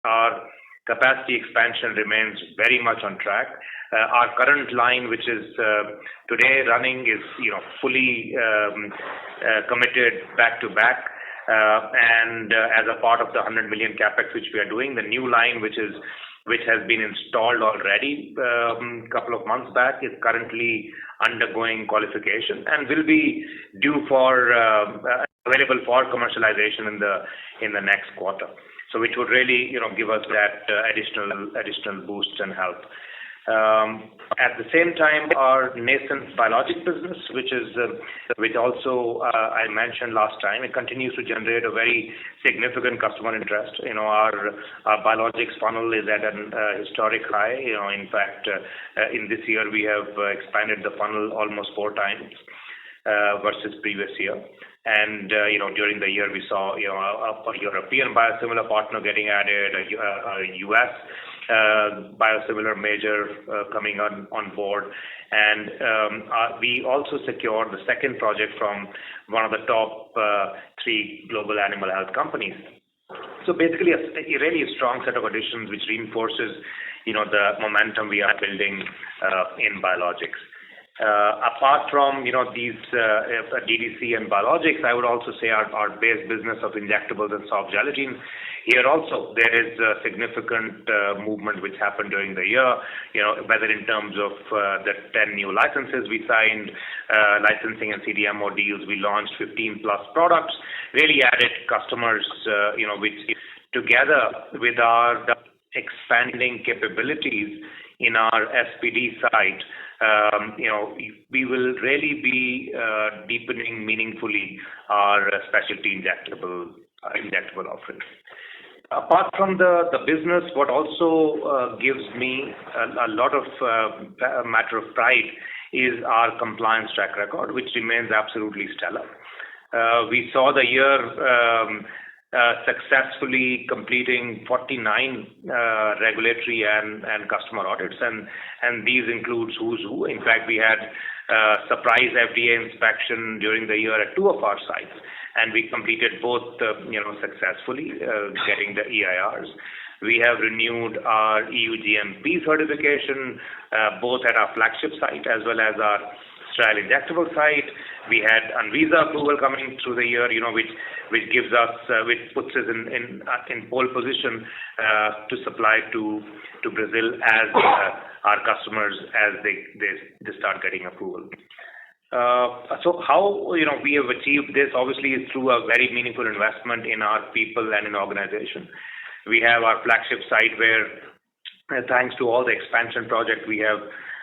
our capacity expansion remains very much on track. Our current line, which is today running, is fully committed back to back. And as a part of the 100 million capex which we are doing, the new line which has been installed already a couple of months back is currently undergoing qualification and will be due for available for commercialization in the next quarter. So which would really give us that additional boost and help. At the same time, our nascent biologic business, which also I mentioned last time, it continues to generate a very significant customer interest. Our biologics funnel is at an historic high. In fact, in this year we have expanded the funnel almost 4 times versus previous year. And during the year we saw a European biosimilar partner getting added, a US biosimilar major coming on board, and we also secured the second project from one of the top 3 global animal health companies. So basically a really strong set of additions which reinforces the momentum we are building in biologics. Apart from these DDC and biologics, I would also say our base business of injectables and soft gelatin. Here also there is a significant movement which happened during the year. Whether in terms of the 10 new licenses we signed, licensing and CDMO deals, we launched 15 plus products, really added customers, which together with our expanding capabilities in our SPD site, we will really be deepening meaningfully our specialty injectable offerings. Apart from the business, what also gives me a lot of matter of pride is our compliance track record, which remains absolutely stellar. We saw the year successfully completing 49 regulatory and customer audits, and these includes who's who. In fact, we had surprise FDA inspection during the year at 2 of our sites, and we completed both successfully, getting the EIRs. We have renewed our EU GMP certification both at our flagship site as well as our sterile injectable site. We had Anvisa approval coming through the year, which gives us, which puts us in pole position to supply to Brazil as our customers as they start getting approval. So how we have achieved this obviously is through a very meaningful investment in our people and in organization. We have our flagship site where, thanks to all the expansion project, we have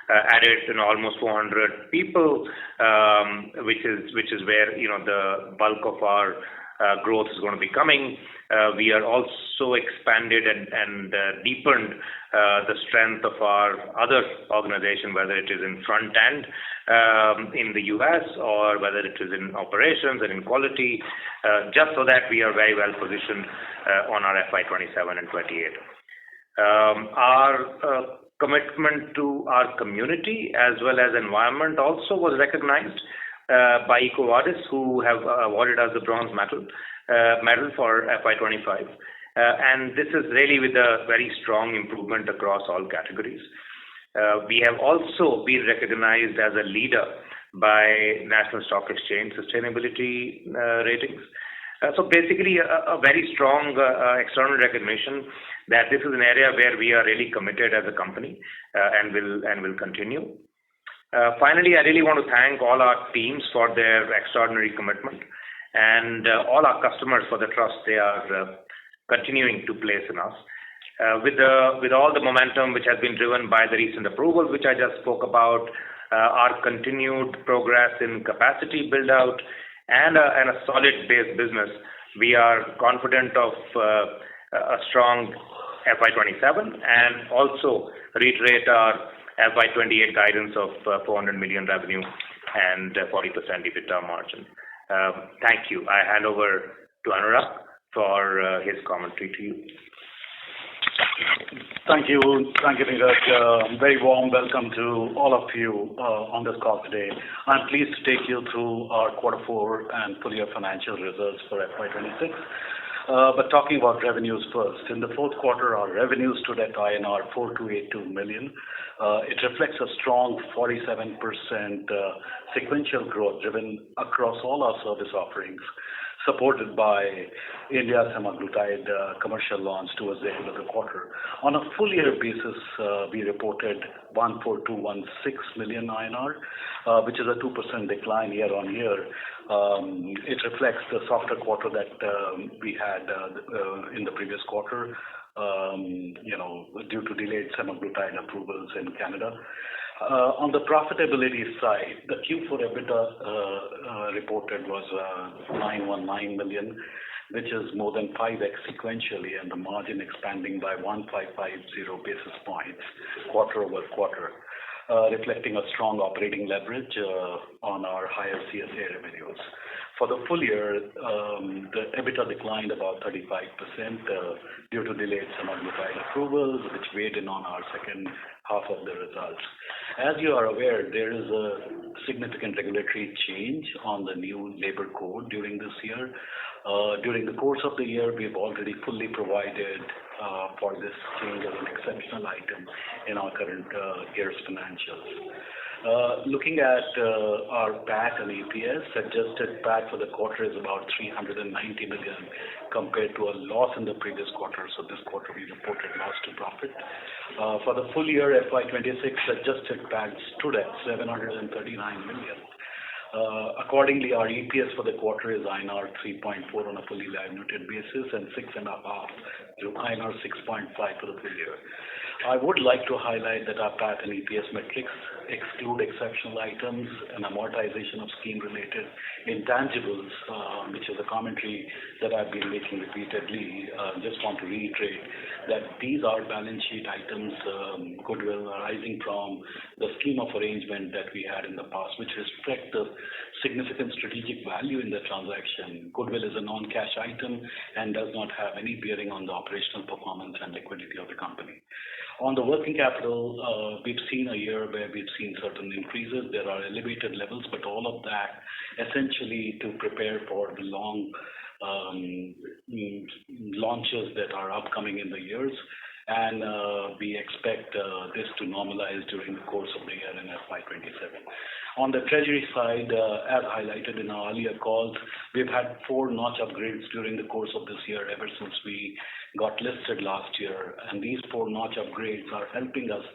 added almost 400 people, which is where the bulk of our growth is going to be coming. We are also expanded and deepened the strength of our other organization, whether it is in front end in the US or whether it is in operations and in quality, just so that we are very well positioned on our FY27 and 28. Our commitment to our community as well as environment also was recognized by EcoVadis, who have awarded us the bronze medal for FY25. And this is really with a very strong improvement across all categories. We have also been recognized as a leader by National Stock Exchange Sustainability Ratings. So basically a very strong external recognition that this is an area where we are really committed as a company and will continue. Finally, I really want to thank all our teams for their extraordinary commitment and all our customers for the trust they are continuing to place in us. With all the momentum which has been driven by the recent approvals, which I just spoke about, our continued progress in capacity build out and a solid base business, we are confident of a strong FY27 and also reiterate our FY28 guidance of 400 million revenue and 40% EBITDA margin. Thank you. I hand over to Anurag for his commentary to you. Thank you, Neeraj. Very warm welcome to all of you on this call today. I'm pleased to take you through our Quarter 4 and full year financial results for FY26. But talking about revenues first, in the fourth quarter, our revenues stood at INR 4282 million. It reflects a strong 47% sequential growth driven across all our service offerings, supported by India's semaglutide commercial launch towards the end of the quarter. On a full year basis, we reported 14216 million INR, which is a 2% decline year on year. It reflects the softer quarter that we had in the previous quarter, due to delayed semaglutide approvals in Canada. On the profitability side, the Q4 EBITDA reported was 919 million, which is more than 5x sequentially, and the margin expanding by 1550 basis points quarter over quarter, reflecting a strong operating leverage on our higher CSA revenues. For the full year, the EBITDA declined about 35% due to delayed semaglutide approvals, which weighed in on our second half of the results. As you are aware, there is a significant regulatory change on the new labor code during this year. During the course of the year, we've already fully provided for this change as an exceptional item in our current year's financials. Looking at our PAT and EPS, adjusted PAT for the quarter is about 390 million compared to a loss in the previous quarter. So this quarter we reported loss to profit. For the full year FY26, adjusted PAT stood at 739 million. Accordingly, our EPS for the quarter is INR 3.4 on a fully diluted basis and 6.5 to INR 6.5 for the full year. I would like to highlight that our PAT and EPS metrics exclude exceptional items and amortization of scheme-related intangibles, which is a commentary that I've been making repeatedly. Just want to reiterate that these are balance sheet items, goodwill arising from the scheme of arrangement that we had in the past, which reflect the significant strategic value in the transaction. Goodwill is a non-cash item and does not have any bearing on the operational performance and liquidity of the company. On the working capital, we've seen a year where we've seen certain increases. There are elevated levels, but all of that essentially to prepare for the long launches that are upcoming in the years. And we expect this to normalize during the course of the year in FY27. On the treasury side, as highlighted in our earlier calls, we've had 4 notch upgrades during the course of this year ever since we got listed last year. And these 4 notch upgrades are helping us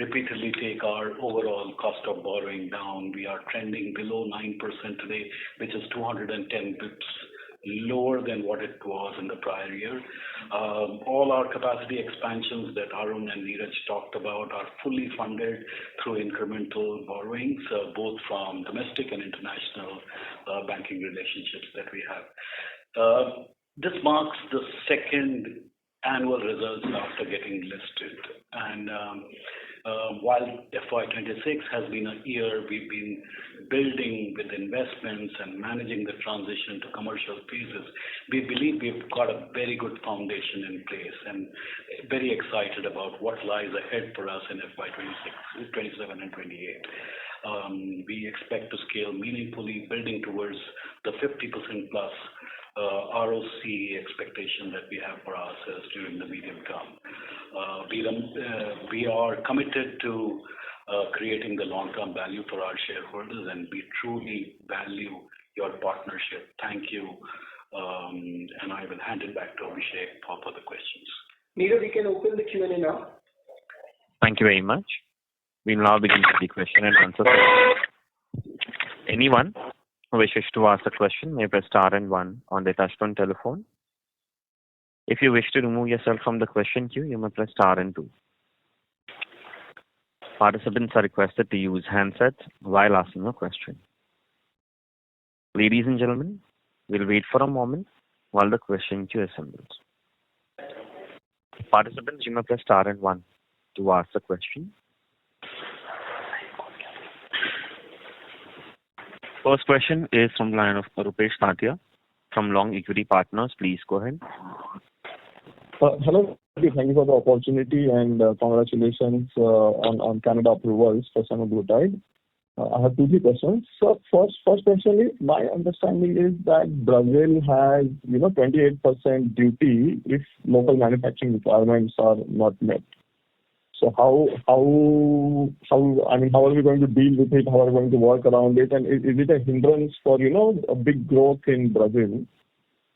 repeatedly take our overall cost of borrowing down. We are trending below 9% today, which is 210 bips lower than what it was in the prior year. All our capacity expansions that Arun and Neeraj talked about are fully funded through incremental borrowings, both from domestic and international banking relationships that we have. This marks the second annual results after getting listed. And while FY26 has been a year we've been building with investments and managing the transition to commercial phases, we believe we've got a very good foundation in place and very excited about what lies ahead for us in FY26, 27 and 28. We expect to scale meaningfully, building towards the 50% plus ROC expectation that we have for ourselves during the medium term. We are committed to creating the long-term value for our shareholders, and we truly value your partnership. Thank you. And I will hand it back to Abhishek for further questions. Neeraj, we can open the Q&A now. Thank you very much. We will now begin with the question and answer session. Anyone who wishes to ask a question may press star and 1 on their touchtone telephone. If you wish to remove yourself from the question queue, you may press star and 2. Participants are requested to use handsets while asking a question. Ladies and gentlemen, we'll wait for a moment while the question queue assembles. Participants, you may press star and 1 to ask the question. First question is from the line of Rupesh Tatia from Long Equity Partners. Please go ahead. Hello. Thank you for the opportunity and congratulations on Canada approvals for semaglutide. I have two, three questions. So first question is, my understanding is that Brazil has, 28% duty if local manufacturing requirements are not met. So how are we going to deal with it? How are we going to work around it? And is it a hindrance for, a big growth in Brazil?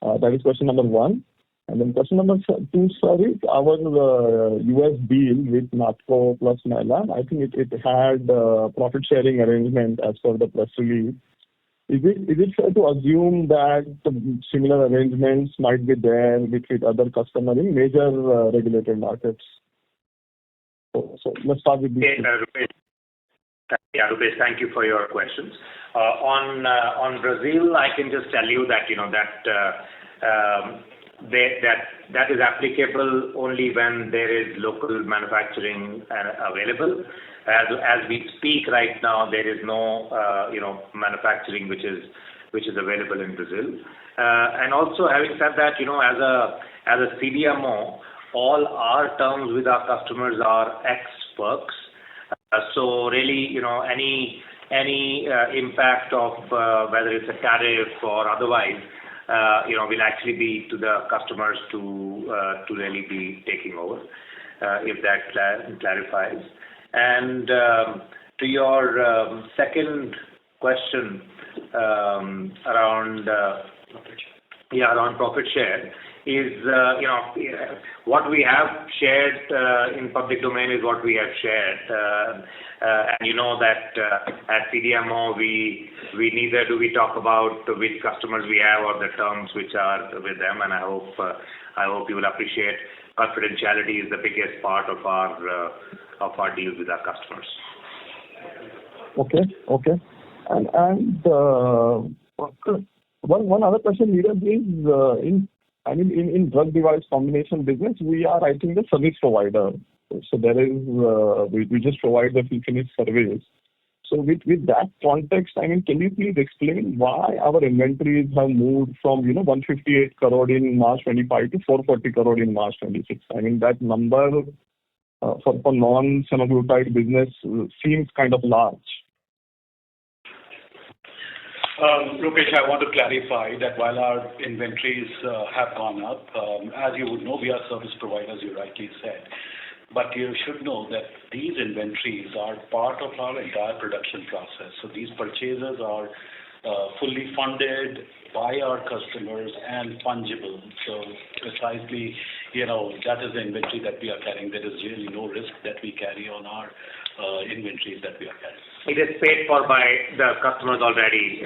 That is question number one. And then question number two, sorry, our US deal with NATCO plus Mylan, I think it had profit sharing arrangement as per the press release. Is it fair to assume that similar arrangements might be there with other customers in major regulated markets? So let's start with this. Rupesh, thank you for your questions. On Brazil, I can just tell you that that is applicable only when there is local manufacturing available. As we speak right now, there is no manufacturing which is available in Brazil. And also, having said that, as a CDMO, all our terms with our customers are ex-works. So really, any impact of whether it's a tariff or otherwise, will actually be to the customers to really be taking over, if that clarifies. And to your second question around profit share is, what we have shared in public domain is what we have shared. And you know that at CDMO, we neither do we talk about which customers we have or the terms which are with them. And I hope you will appreciate confidentiality is the biggest part of our deals with our customers. Okay. And one other question, Neeraj, is in drug device combination business, we are, I think, the service provider. So there is we just provide the finished service. So with that context, can you please explain why our inventories have moved from 158 crore in March 25 to 440 crore in March 26? That number for non-semaglutide business seems kind of large. Rupesh, I want to clarify that while our inventories have gone up, as you would know, we are service providers, you rightly said. But you should know that these inventories are part of our entire production process. So these purchases are fully funded by our customers and fungible. So precisely, that is the inventory that we are carrying. There is really no risk that we carry on our inventories that we are carrying. It is paid for by the customers already,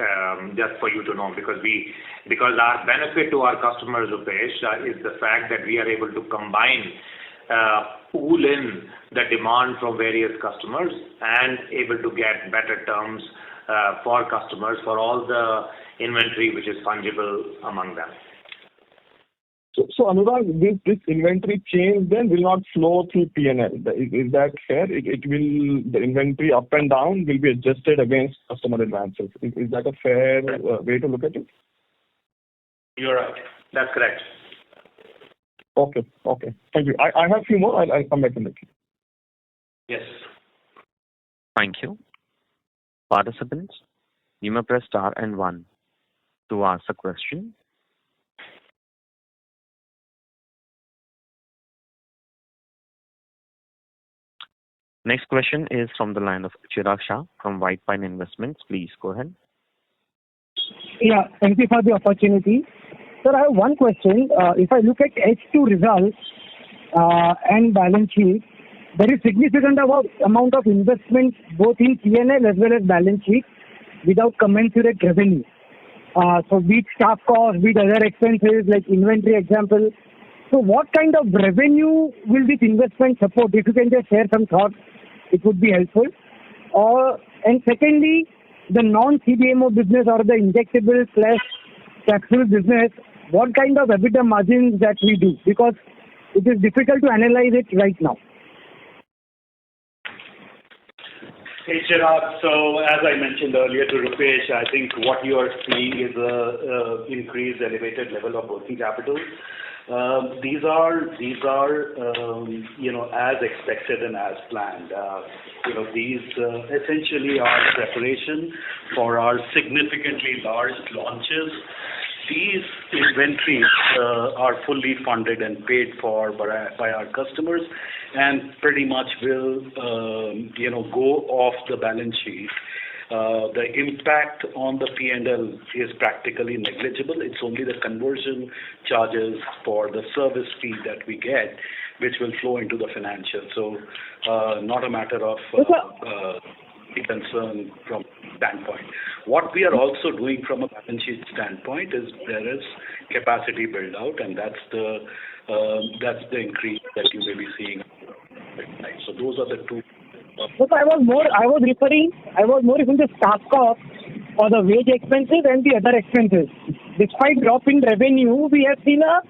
just for you to know, because our benefit to our customers, Rupesh, is the fact that we are able to combine, pool in the demand from various customers and able to get better terms for customers for all the inventory which is fungible among them. So Anurag, this inventory change then will not flow through P&L. Is that fair? The inventory up and down will be adjusted against customer advances. Is that a fair way to look at it? You're right. That's correct. Okay. Thank you. I have a few more. I'll come back in the queue. Yes. Thank you. Participants, you may press star and 1 to ask a question. Next question is from the line of Chirag Shah from White Pine Investments. Please go ahead. Yeah, thank you for the opportunity. Sir, I have one question. If I look at H2 results and balance sheet, there is significant amount of investment both in P&L as well as balance sheet without commensurate revenue. So be it staff costs, be it other expenses like inventory example. So what kind of revenue will this investment support? If you can just share some thoughts, it would be helpful. And secondly, the non-CDMO business or the injectable/capsule business, what kind of EBITDA margins that we do? Because it is difficult to analyze it right now. Hey Chirag, so as I mentioned earlier to Rupesh, I think what you are seeing is a increased elevated level of working capital. These are as expected and as planned. These essentially are preparation for our significantly large launches. These inventories are fully funded and paid for by our customers, and pretty much will go off the balance sheet. The impact on the P&L is practically negligible. It's only the conversion charges for the service fee that we get, which will flow into the financials. So, not a matter of concern from standpoint. What we are also doing from a balance sheet standpoint is there is capacity build out, and that's the increase that you may be seeing. So those are the two. But I was more referring to staff cost or the wage expenses and the other expenses. Despite drop in revenue, we have seen a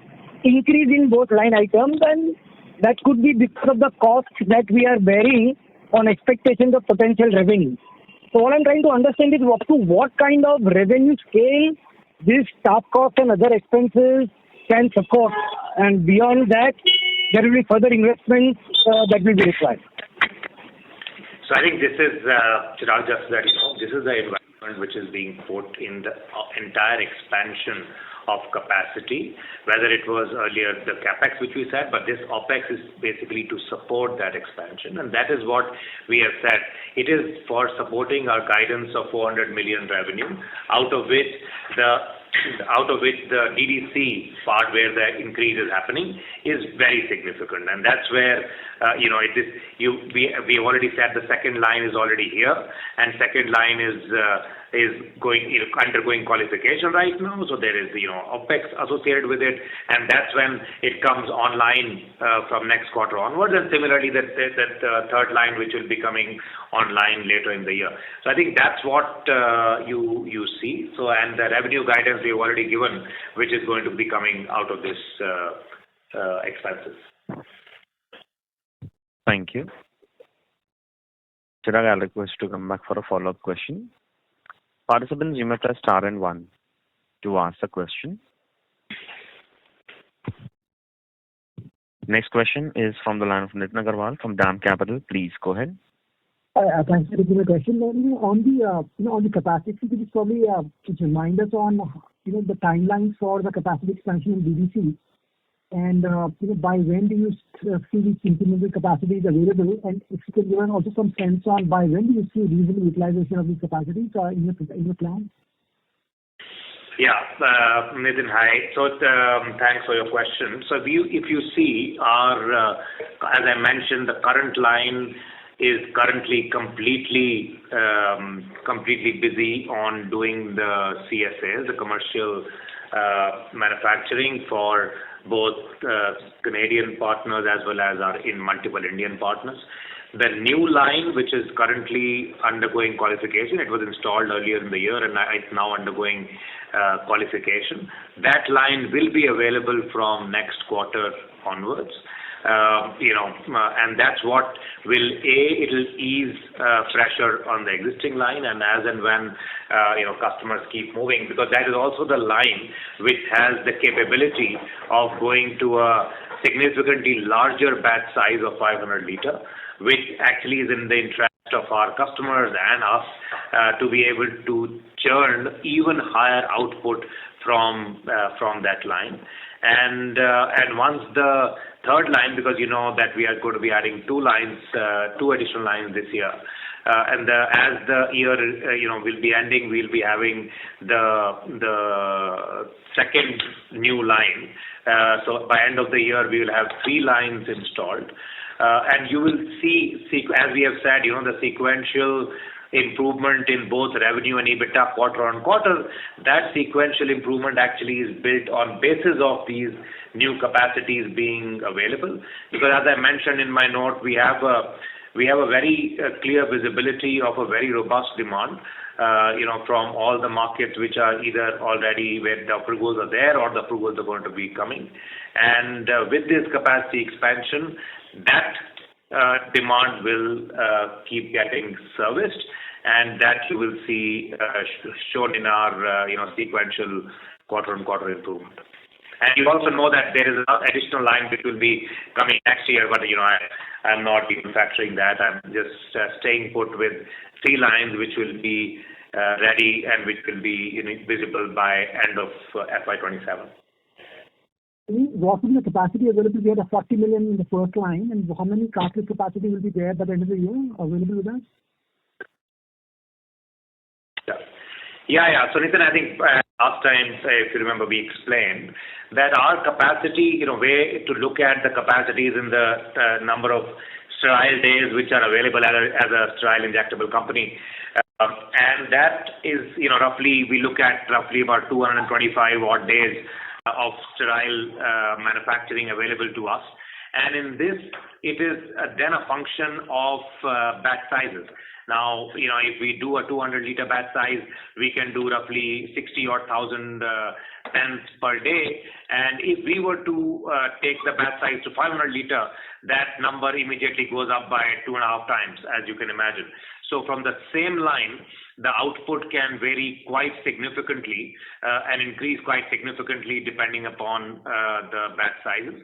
increase in both line items, and that could be because of the cost that we are bearing on expectations of potential revenue. So all I'm trying to understand is what kind of revenue scale this staff cost and other expenses can support, and beyond that, there will be further investments that will be required. So I think this is, Chirag, just that, this is the environment which is being put in the entire expansion of capacity, whether it was earlier the capex which we said, but this opex is basically to support that expansion, and that is what we have said. It is for supporting our guidance of 400 million revenue, out of which the DDC part where the increase is happening is very significant, and that's where we already said the second line is already here, and second line is undergoing qualification right now. So there is opex associated with it, and that's when it comes online from next quarter onwards, and similarly that third line which will be coming online later in the year. So I think that's what you see. So, and the revenue guidance we've already given, which is going to be coming out of this expenses. Thank you. Chirag, I'll request to come back for a follow-up question. Participants, you may press star and 1 to ask a question. Next question is from the line of Nitin Agarwal from DAM Capital. Please go ahead. Thanks for taking the question. On the capacity, could you probably just remind us on the timelines for the capacity expansion in DDC, and by when do you see these incremental capacities available, and if you could give also some sense on by when do you see reasonable utilization of these capacities in your plan? Yeah, Nitin, hi. So thanks for your question. So if you see our, as I mentioned, the current line is currently completely busy on doing the CSAs, the commercial manufacturing for both Canadian partners as well as our multiple Indian partners. The new line, which is currently undergoing qualification, it was installed earlier in the year and it's now undergoing qualification. That line will be available from next quarter onwards. And that's what it'll ease pressure on the existing line, and as and when customers keep moving, because that is also the line which has the capability of going to a significantly larger batch size of 500 liter, which actually is in the interest of our customers and us to be able to churn even higher output from that line. And once the third line, because you know that we are going to be adding two additional lines this year, and as the year will be ending, we'll be having the second new line. So by end of the year, we will have 3 lines installed, and you will see, as we have said, the sequential improvement in both revenue and EBITDA quarter on quarter. That sequential improvement actually is built on basis of these new capacities being available. Because as I mentioned in my note, we have a very clear visibility of a very robust demand, from all the markets which are either already where the approvals are there or the approvals are going to be coming. And with this capacity expansion, that demand will keep getting serviced, and that you will see shown in our sequential quarter-on-quarter improvement. And you also know that there is an additional line which will be coming next year, but I'm not even factoring that. I'm just staying put with 3 lines which will be ready and which will be visible by end of FY27. What will the capacity available there? The 40 million in the first line, and how many cartridge capacity will be there by the end of the year available with us? Yeah. So Nitin, I think last time, if you remember, we explained that our capacity, way to look at the capacity is in the number of sterile days which are available as a sterile injectable company. And that is, roughly, we look at roughly about 225 odd days of sterile manufacturing available to us. And in this, it is then a function of batch sizes. Now, if we do a 200-liter batch size, we can do roughly 60,000 pens per day. And if we were to take the batch size to 500 liter, that number immediately goes up by 2.5 times, as you can imagine. So from the same line, the output can vary quite significantly and increase quite significantly depending upon the batch sizes.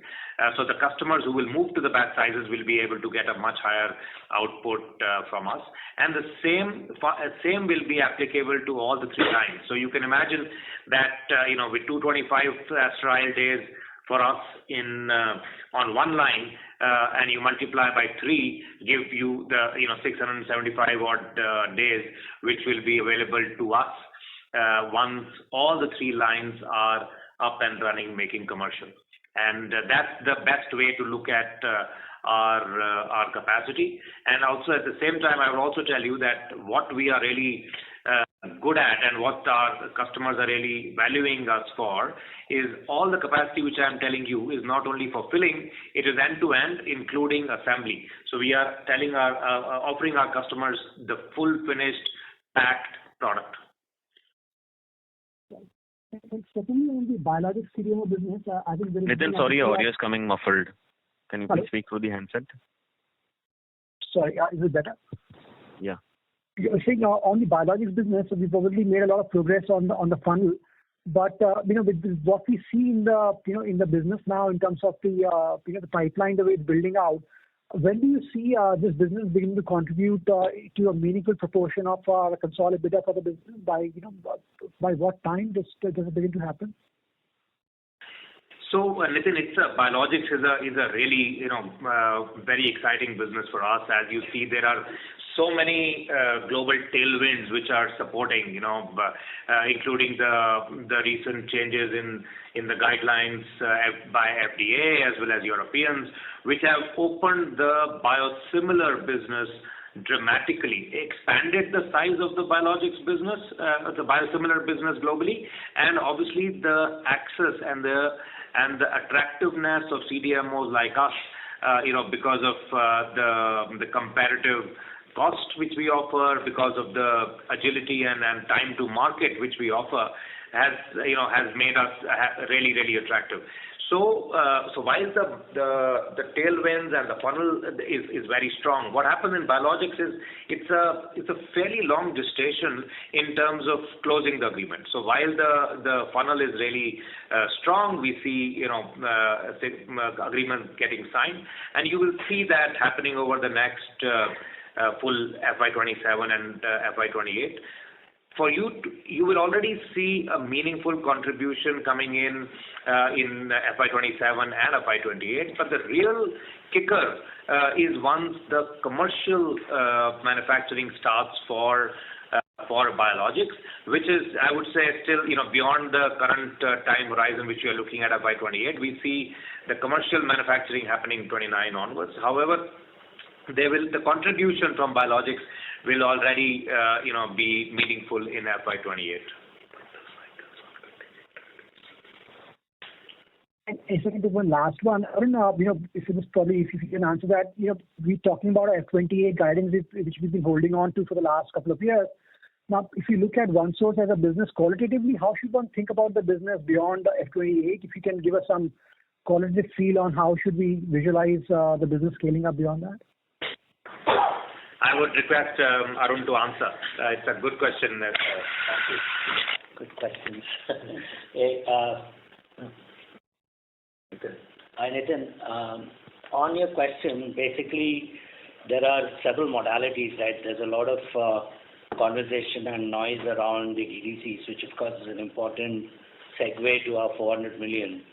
So the customers who will move to the batch sizes will be able to get a much higher output from us. And the same will be applicable to all the 3 lines. So you can imagine that, with 225 sterile days for us on one line, and you multiply by 3, give you the 675 odd days, which will be available to us once all the 3 lines are up and running, making commercial. And that's the best way to look at our capacity. And also at the same time, I will also tell you that what we are really good at and what our customers are really valuing us for is all the capacity which I am telling you is not only for filling, it is end-to-end, including assembly. So we are offering our customers the full finished packed product. And secondly, on the biologics CDMO business, I think there is... Nitin, sorry, your audio is coming muffled. Can you please speak through the handset? Sorry, is it better? Yeah. You're saying on the biologics business, we've probably made a lot of progress on the funnel, but with what we see in the business now in terms of the pipeline, the way it's building out, when do you see this business beginning to contribute to a meaningful proportion of the consolidated EBITDA for the business? By what time does it begin to happen? So, Nitin, biologics is a really very exciting business for us. As you see, there are so many global tailwinds which are supporting, including the recent changes in the guidelines by FDA as well as Europeans, which have opened the biosimilar business dramatically, expanded the size of the biologics business, the biosimilar business globally, and obviously the access and the attractiveness of CDMOs like us, because of the comparative cost which we offer, because of the agility and time to market which we offer, has made us really, really attractive. So while the tailwinds and the funnel is very strong, what happens in biologics is it's a fairly long gestation in terms of closing the agreement. So while the funnel is really strong, we see agreement getting signed, and you will see that happening over the next full FY27 and FY28. For you will already see a meaningful contribution coming in FY27 and FY28, but the real kicker is once the commercial manufacturing starts for biologics, which is, I would say, still beyond the current time horizon which we are looking at FY28. We see the commercial manufacturing happening 29 onwards. However, the contribution from biologics will already be meaningful in FY28. And second, one last one. Arun, if you can answer that, we're talking about a F28 guidance which we've been holding on to for the last couple of years. Now, if you look at OneSource as a business qualitatively, how should one think about the business beyond F28? If you can give us some qualitative feel on how should we visualize the business scaling up beyond that? I would request Arun to answer. It's a good question. Good questions. Nitin. Hi, Nitin. On your question, basically, there are several modalities, right? There's a lot of conversation and noise around the DDCs, which of course is an important segue to our 400 million.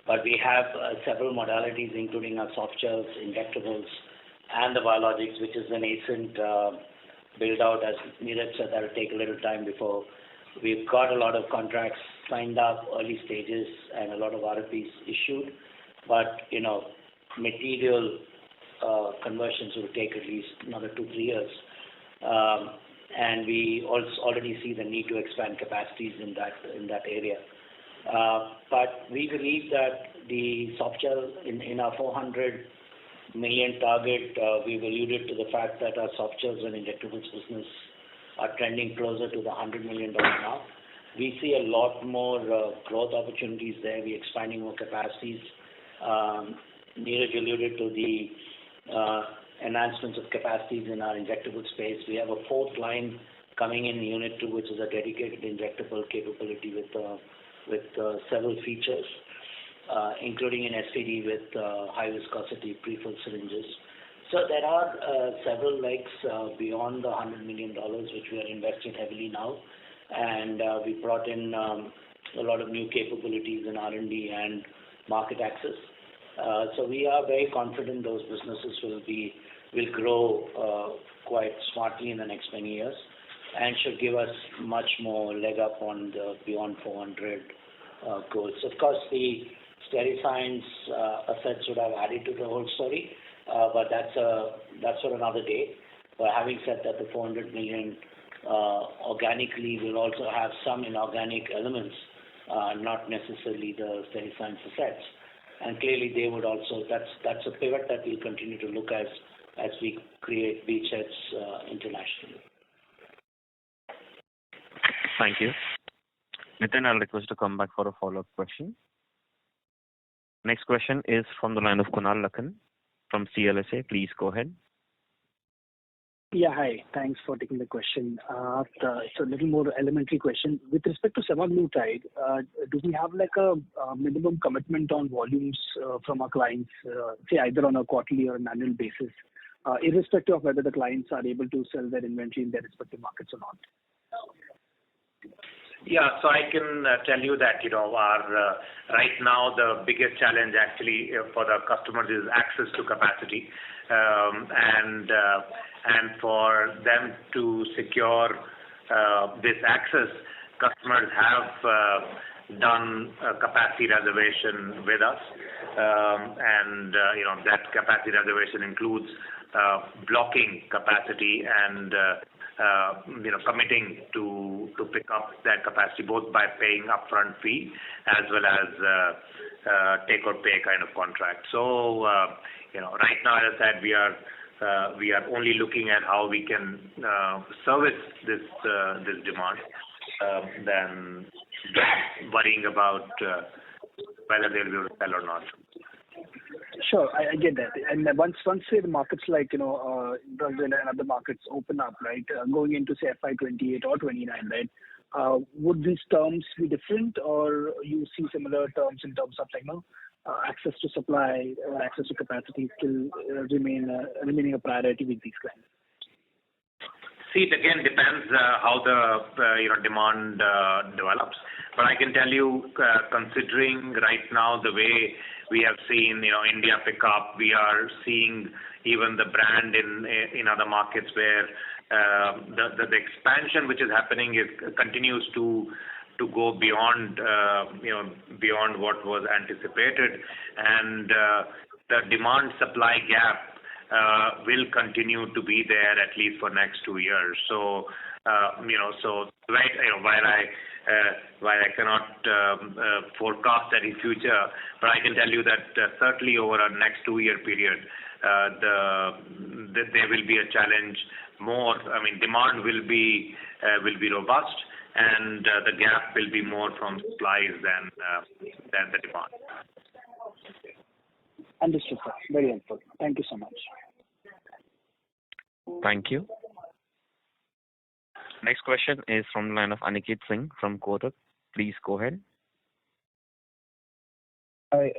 But we have several modalities, including our soft gels, injectables, and the biologics, which is a nascent build-out. As Neeraj said, that will take a little time before we've got a lot of contracts signed up, early stages, and a lot of RFPs issued. But, material conversions will take at least another 2-3 years. And we also already see the need to expand capacities in that area. But we believe that the soft gel in our 400 million target, we've alluded to the fact that our soft gels and injectables business are trending closer to the $100 million mark. We see a lot more growth opportunities there. We're expanding more capacities. Neeraj alluded to the enhancements of capacities in our injectable space. We have a fourth line coming in Unit 2, which is a dedicated injectable capability with several features, including an SCD with high viscosity pre-filled syringes. So there are several legs beyond the $100 million, which we are investing heavily now. And we brought in a lot of new capabilities in R&D and market access. So we are very confident those businesses will grow quite smartly in the next many years and should give us much more leg up on the beyond 400 goals. Of course, the Steriscience assets would have added to the whole story, but that's for another day. But having said that, the 400 million organically will also have some inorganic elements, not necessarily the Steriscience assets. And clearly, they would also. That's a pivot that we'll continue to look as we create beachheads internationally. Thank you. Nitin, I'll request to come back for a follow-up question. Next question is from the line of Kunal Lakhan from CLSA. Please go ahead. Yeah, hi. Thanks for taking the question. It's a little more elementary question. With respect to semaglutide, do we have like a minimum commitment on volumes from our clients, say either on a quarterly or an annual basis, irrespective of whether the clients are able to sell their inventory in their respective markets or not? Yeah, so I can tell you that our right now the biggest challenge actually for the customers is access to capacity, and for them to secure this access, customers have done a capacity reservation with us, and that capacity reservation includes blocking capacity and committing to pick up that capacity both by paying upfront fee as well as take or pay kind of contract. So right now, as I said, we are only looking at how we can service this demand than worrying about whether they'll be able to sell or not. Sure, I get that. And once say the markets like Brazil and other markets open up, right, going into say FY28 or 29, right, would these terms be different, or you see similar terms in terms of access to supply, access to capacity still remaining a priority with these clients? See, it again depends how the demand develops. But I can tell you, considering right now the way we have seen India pick up, we are seeing even the brand in other markets where the expansion which is happening continues to go beyond beyond what was anticipated, and the demand supply gap will continue to be there at least for next 2 years. So so right, while I cannot forecast any future, but I can tell you that certainly over a next 2-year period, there will be a challenge more. I mean, demand will be robust, and the gap will be more from supplies than the demand. Understood, sir. Very helpful. Thank you so much. Thank you. Next question is from the line of Aniket Singh from Kotak. Please go ahead. Hi.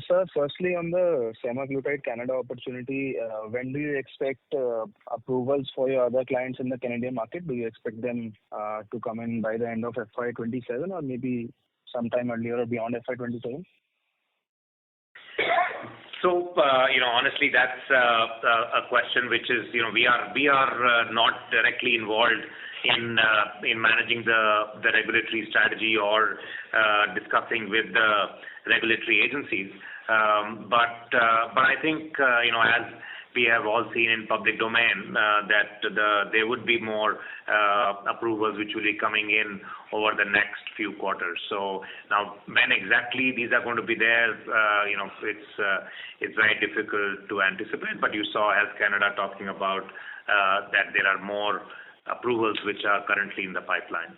Sir, firstly, on the semaglutide Canada opportunity, when do you expect approvals for your other clients in the Canadian market? Do you expect them to come in by the end of FY27 or maybe sometime earlier or beyond FY27? So, honestly, that's a question which is, we are not directly involved in managing the regulatory strategy or discussing with the regulatory agencies. But I think, as we have all seen in public domain, that there would be more approvals which will be coming in over the next few quarters. So now, when exactly these are going to be there, it's very difficult to anticipate. But you saw Health Canada talking about that there are more approvals which are currently in the pipeline.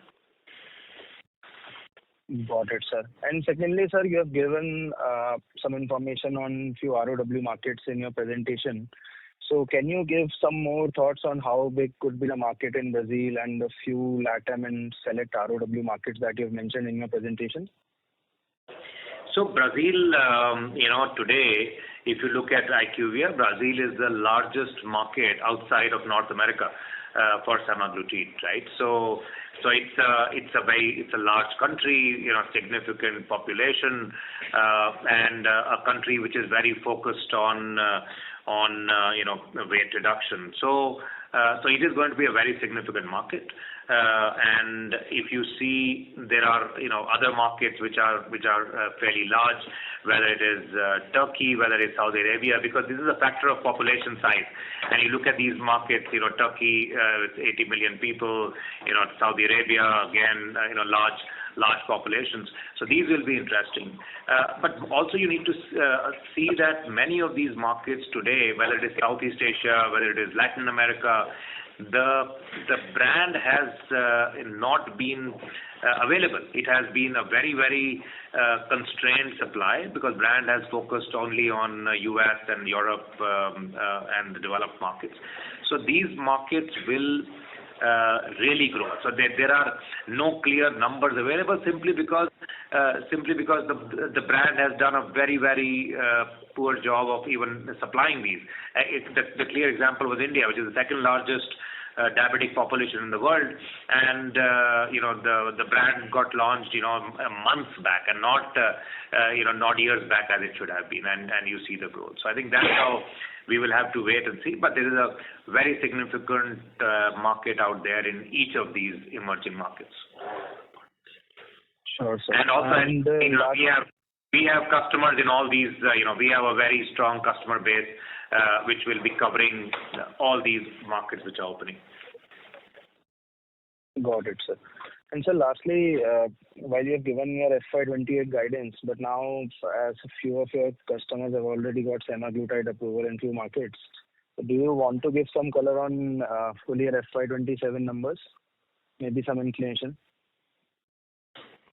Got it, sir. And secondly, sir, you have given some information on few ROW markets in your presentation. So can you give some more thoughts on how big could be the market in Brazil and the few LATAM and select ROW markets that you have mentioned in your presentation? So Brazil, today, if you look at IQVIA, Brazil is the largest market outside of North America for semaglutide, right? So it's a large country, significant population, and a country which is very focused on weight reduction. So it is going to be a very significant market. And if you see, there are other markets which are fairly large, whether it is Turkey, whether it's Saudi Arabia, because this is a factor of population size. And you look at these markets, Turkey with 80 million people, Saudi Arabia again, large populations. So these will be interesting. But also you need to see that many of these markets today, whether it is Southeast Asia, whether it is Latin America, the brand has not been available. It has been a very, very constrained supply because brand has focused only on US and Europe and the developed markets. So these markets will really grow. So there are no clear numbers available simply because the brand has done a very, very poor job of even supplying these. The clear example was India, which is the second largest diabetic population in the world, and the brand got launched months back and not years back as it should have been, and you see the growth. So I think that's how we will have to wait and see, but there is a very significant market out there in each of these emerging markets. Sure, sir. And also, we have customers in all these. We have a very strong customer base, which will be covering all these markets which are opening. Got it, sir. And so lastly, while you have given your FY28 guidance, but now as a few of your customers have already got semaglutide approval in few markets, do you want to give some color on full year FY27 numbers? Maybe some inclination?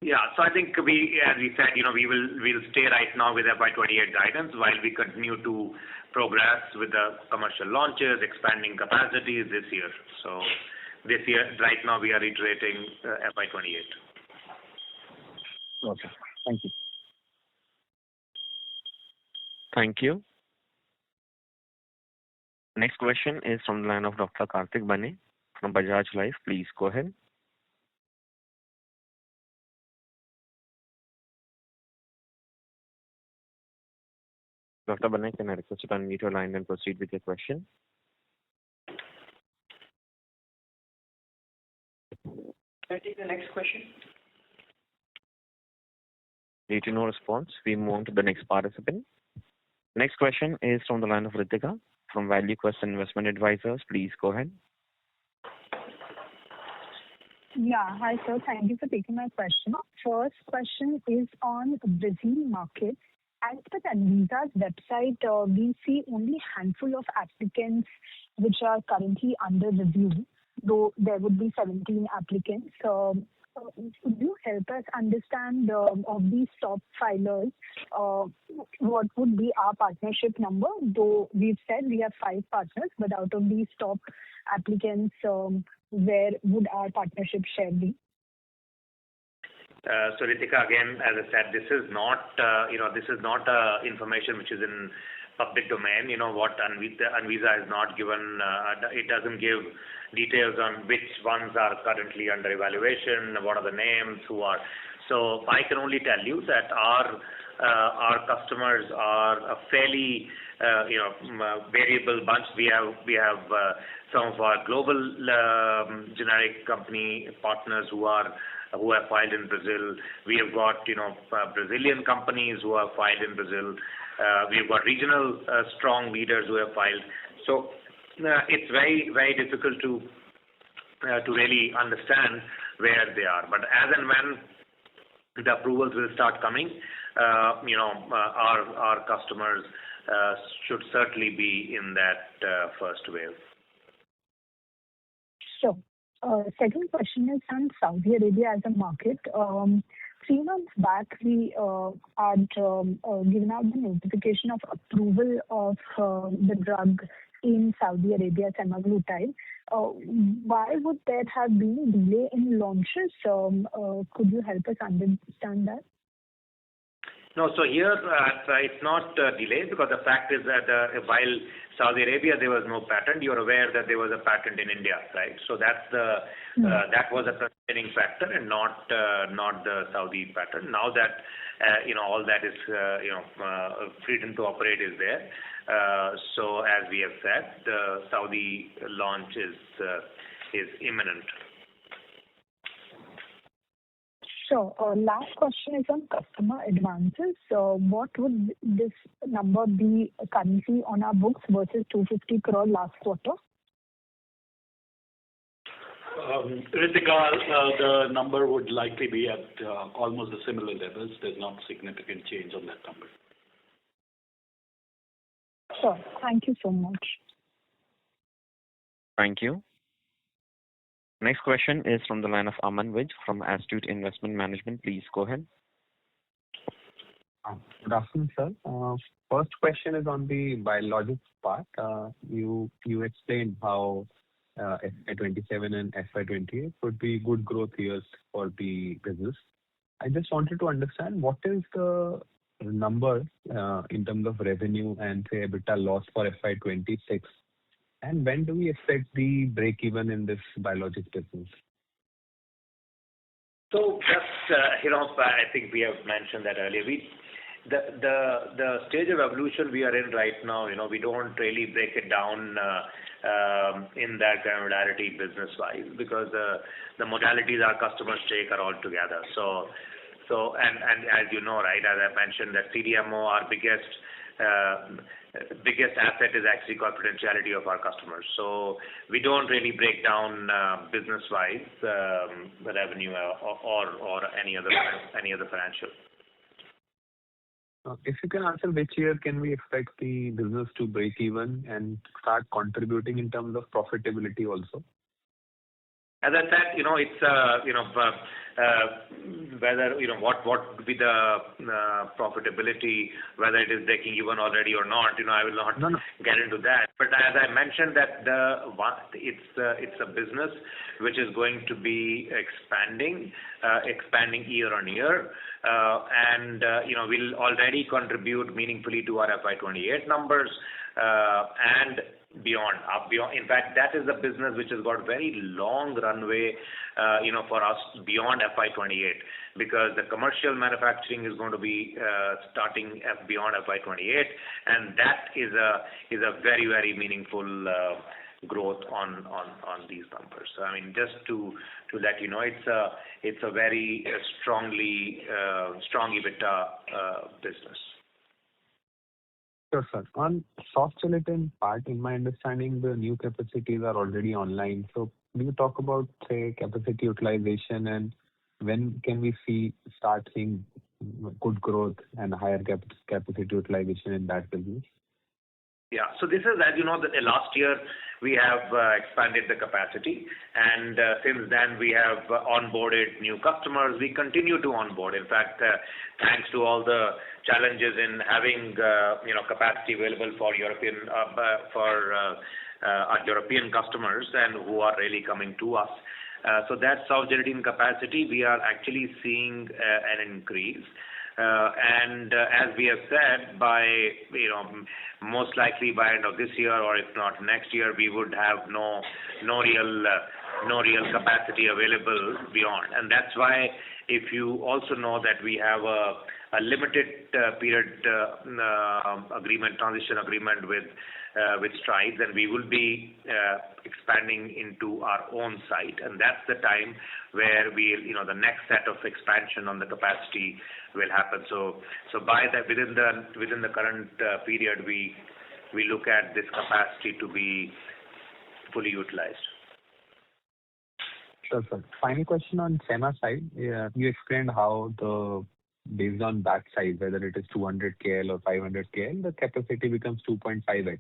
Yeah. So I think as we said, we'll stay right now with FY28 guidance while we continue to progress with the commercial launches, expanding capacities this year. So this year, right now, we are iterating FY28. Okay. Thank you. Thank you. Next question is from the line of Dr. Karthik Bane from Bajaj Life. Please go ahead. Dr. Bane, can I request you to unmute your line and proceed with your question? Can I take the next question? Due to no response, we move on to the next participant. Next question is from the line of Ritika from Value Quest Investment Advisors. Please go ahead. Yeah. Hi, sir. Thank you for taking my question. First question is on Brazil market. As per the Anvisa's website, we see only handful of applicants which are currently under review, though there would be 17 applicants. Could you help us understand of these top filers, what would be our partnership number? Though we've said we have 5 partners, but out of these top applicants, where would our partnership share be? So Ritika, again, as I said, this is not information which is in public domain. What Anvisa has not given, it doesn't give details on which ones are currently under evaluation, what are the names, who are. So I can only tell you that our customers are a fairly variable bunch. We have some of our global generic company partners who have filed in Brazil. We have got Brazilian companies who have filed in Brazil. We've got regional strong leaders who have filed. So it's very, very difficult to really understand where they are. But as and when the approvals will start coming, our customers should certainly be in that first wave. Sure. Second question is on Saudi Arabia as a market. 3 months back, we had given out the notification of approval of the drug in Saudi Arabia, semaglutide. Why would there have been delay in launches? Could you help us understand that? No, so here it's not delayed because the fact is that while Saudi Arabia there was no patent, you're aware that there was a patent in India, right? So that's that was a constraining factor and not the Saudi patent. Now that all that is freedom to operate is there. So as we have said, the Saudi launch is imminent. Sure. Last question is on customer advances. What would this number be currently on our books versus 250 crore last quarter? Ritika, the number would likely be at almost the similar levels. There's not significant change on that number. Sure. Thank you so much. Thank you. Next question is from the line of Aman Vij from Astute Investment Management. Please go ahead. Good afternoon, sir. First question is on the biologics part. You explained how FY27 and FY28 would be good growth years for the business. I just wanted to understand what is the number in terms of revenue and say EBITDA loss for FY26, and when do we expect the break even in this biologics business? So just I think we have mentioned that earlier. The stage of evolution we are in right now, we don't really break it down in that granularity business-wise because the modalities our customers take are all together. So and as you know, right, as I mentioned, that CDMO, our biggest asset is actually confidentiality of our customers. So we don't really break down business-wise the revenue or any other financial. If you can answer which year can we expect the business to break even and start contributing in terms of profitability also? As I said, it's whether what would be the profitability, whether it is breaking even already or not. I will not get into that. But as I mentioned, that it's a business which is going to be expanding year on year, and will already contribute meaningfully to our FY28 numbers and beyond. In fact, that is a business which has got very long runway, for us beyond FY28, because the commercial manufacturing is going to be starting beyond FY28, and that is a very, very meaningful growth on these numbers. So, I mean, just to let you know, it's a very strong EBITDA business. Sure, sir. On soft gelatin part, in my understanding, the new capacities are already online. So will you talk about, say, capacity utilization, and when can we start seeing good growth and higher capacity utilization in that business? Yeah. So this is, as you know, that last year we have expanded the capacity, and since then we have onboarded new customers. We continue to onboard. In fact, thanks to all the challenges in having capacity available for our European customers and who are really coming to us. So that soft-gelatin capacity, we are actually seeing an increase. As we have said, by most likely by end of this year, or if not next year, we would have no real capacity available beyond. And that's why, if you also know that we have a limited period transition agreement with Strides, and we will be expanding into our own site, and that's the time where the next set of expansion on the capacity will happen. So by that, within the current period, we look at this capacity to be fully utilized. Sure, sir. Final question on SEMA side. You explained how based on batch size, whether it is 200 KL or 500 KL, the capacity becomes 2.5x.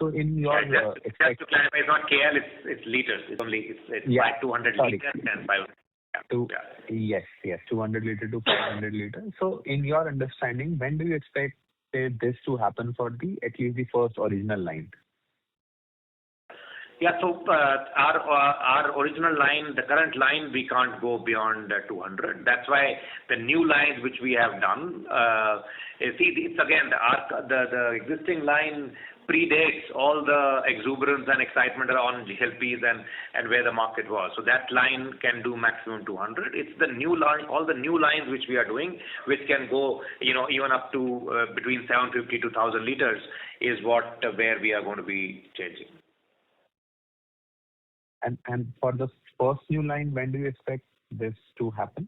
So in your just to clarify, it's not KL, it's liters. It's 200 liters and 500. Yes, 200 liter to 500 liter. So in your understanding, when do you expect this to happen for at least the first original line? Yeah, so our original line, the current line, we can't go beyond 200. That's why the new lines which we have done, it's again, the existing line predates all the exuberance and excitement around GLPs and where the market was. So that line can do maximum 200. It's the new line, all the new lines which we are doing, which can go, even up to between 750 to 1,000 liters is where we are going to be changing. And for the first new line, when do you expect this to happen?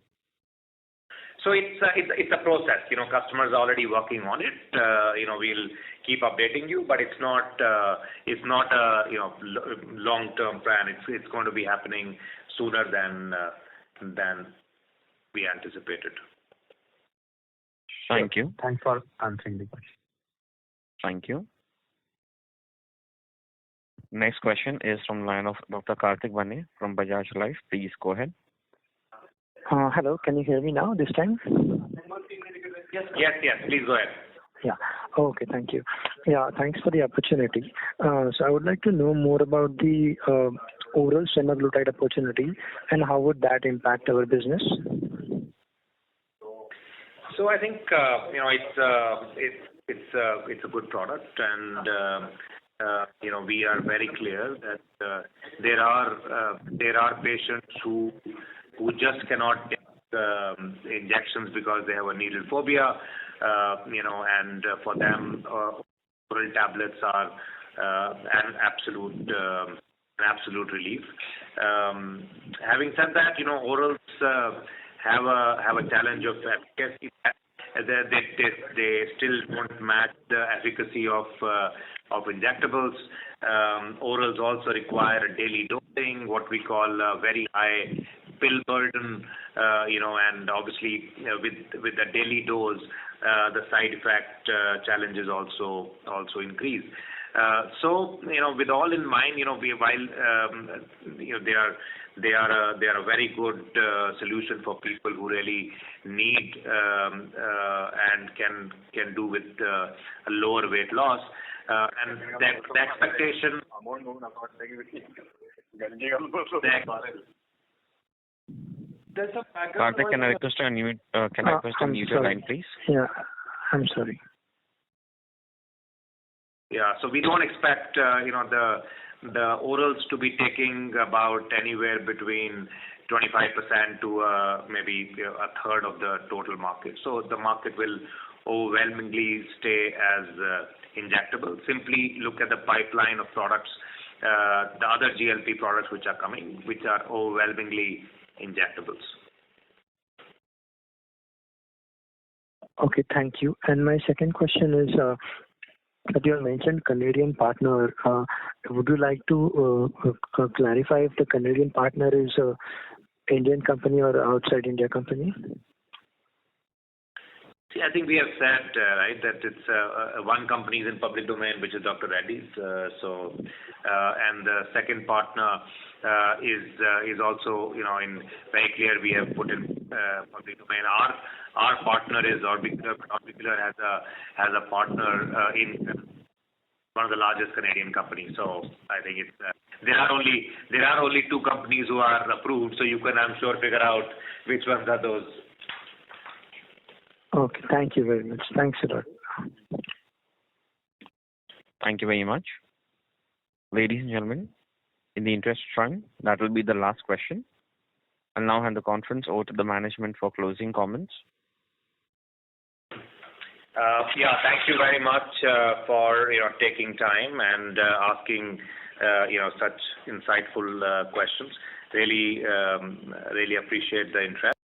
So it's a process. Customers are already working on it. We'll keep updating you, but it's not a long-term plan. It's going to be happening sooner than we anticipated. Thank you. Thanks for answering the question. Thank you. Next question is from line of Dr. Karthik Bane from Bajaj Life. Please go ahead. Hello, can you hear me now this time? Yes, please go ahead. Yeah. Okay, thank you. Yeah, thanks for the opportunity. So I would like to know more about the oral semaglutide opportunity and how would that impact our business? So I think it's a good product, and we are very clear that there are patients who just cannot get injections because they have a needle phobia, and for them oral tablets are an absolute relief. Having said that, orals have a challenge of efficacy. They still don't match the efficacy of injectables. Orals also require a daily dosing, what we call a very high pill burden, and obviously with the daily dose, the side effect challenges also increase. So with all in mind, while they are a very good solution for people who really need and can do with a lower weight loss. And the expectation. Karthik, can I request to unmute your line, please? Yeah, I'm sorry. Yeah, so we don't expect the orals to be taking about anywhere between 25% to maybe a third of the total market. So the market will overwhelmingly stay as injectable. Simply look at the pipeline of products, the other GLP products which are coming, which are overwhelmingly injectables. Okay, thank you. And my second question is, that you have mentioned Canadian partner. Would you like to clarify if the Canadian partner is a Indian company or outside India company? See, I think we have said, right, that it's one company is in public domain, which is Dr. Reddy's. And the second partner is also, in very clear, we have put in public domain. Our partner is Orbicular, but Orbicular has a partner in one of the largest Canadian companies. So I think it's there are only two companies who are approved, so you can, I'm sure, figure out which ones are those. Okay, thank you very much. Thanks a lot. Thank you very much. Ladies and gentlemen, in the interest of time, that will be the last question. I'll now hand the conference over to the management for closing comments. Thank you very much for taking time and asking such insightful questions. Really appreciate the interest.